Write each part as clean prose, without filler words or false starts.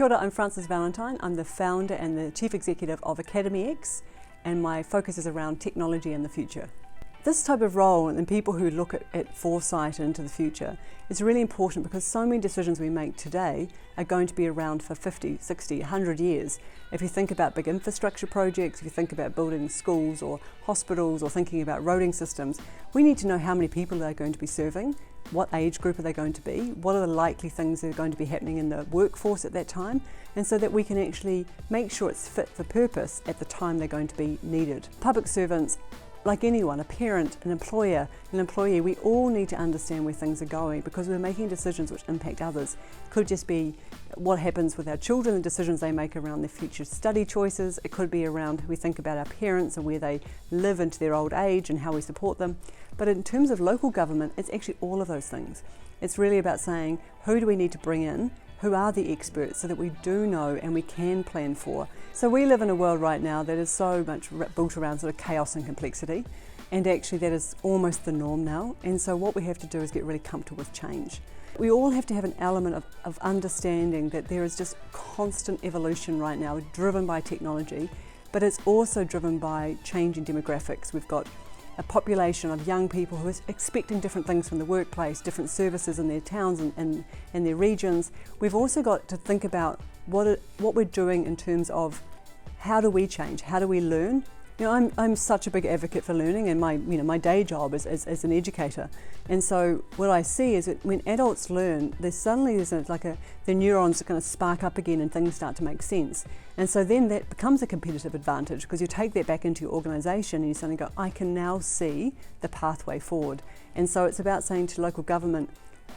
Kia ora, I'm Frances Valintine. I'm the founder and the chief executive of academyEx, and my focus is around technology and the future. This type of role and people who look at foresight into the future is really important because so many decisions we make today are going to be around for 50, 60, 100 years. If you think about big infrastructure projects, if you think about building schools or hospitals or thinking about roading systems, we need to know how many people they're going to be serving, what age group are they going to be, what are the likely things that are going to be happening in the workforce at that time, and so that we can actually make sure it's fit for purpose at the time they're going to be needed. Public servants, like anyone, a parent, an employer, an employee, we all need to understand where things are going because we're making decisions which impact others. It could just be what happens with our children, the decisions they make around their future study choices. It could be around we think about our parents and where they live into their old age and how we support them. But in terms of local government, it's actually all of those things. It's really about saying, who do we need to bring in? Who are the experts so that we do know and we can plan for. So we live in a world right now that is so much built around sort of chaos and complexity, and actually that is almost the norm now. And so what we have to do is get really comfortable with change. We all have to have an element of understanding that there is just constant evolution right now driven by technology, but it's also driven by changing demographics. We've got a population of young people who are expecting different things from the workplace, different services in their towns and their regions. We've also got to think about what we're doing in terms of how do we change, how do we learn. You know, I'm such a big advocate for learning, and my day job is as an educator. And so what I see is that when adults learn, the neurons kind of spark up again and things start to make sense. And so then that becomes a competitive advantage because you take that back into your organisation and you suddenly go, I can now see the pathway forward. And so it's about saying to local government,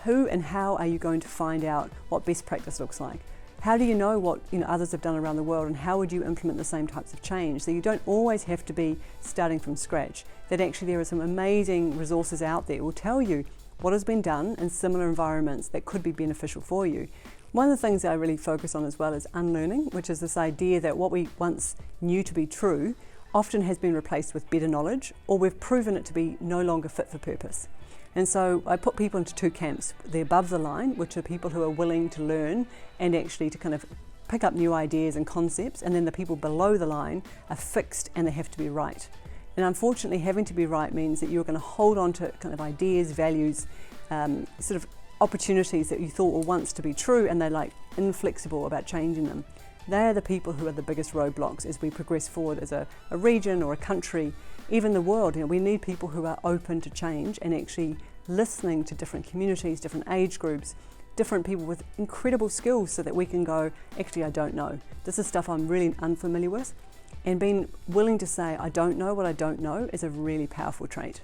who and how are you going to find out what best practice looks like? How do you know what others have done around the world, and how would you implement the same types of change? So you don't always have to be starting from scratch. That actually there are some amazing resources out there that will tell you what has been done in similar environments that could be beneficial for you. One of the things that I really focus on as well is unlearning, which is this idea that what we once knew to be true often has been replaced with better knowledge, or we've proven it to be no longer fit for purpose. And so I put people into two camps. The above the line, which are people who are willing to learn and actually to kind of pick up new ideas and concepts, and then the people below the line are fixed and they have to be right. And unfortunately, having to be right means that you're going to hold on to kind of ideas, values, sort of opportunities that you thought were once to be true, and they're like inflexible about changing them. They are the people who are the biggest roadblocks as we progress forward as a region or a country, even the world. We need people who are open to change and actually listening to different communities, different age groups, different people with incredible skills so that we can go, actually, I don't know. This is stuff I'm really unfamiliar with. And being willing to say, I don't know what I don't know is a really powerful trait.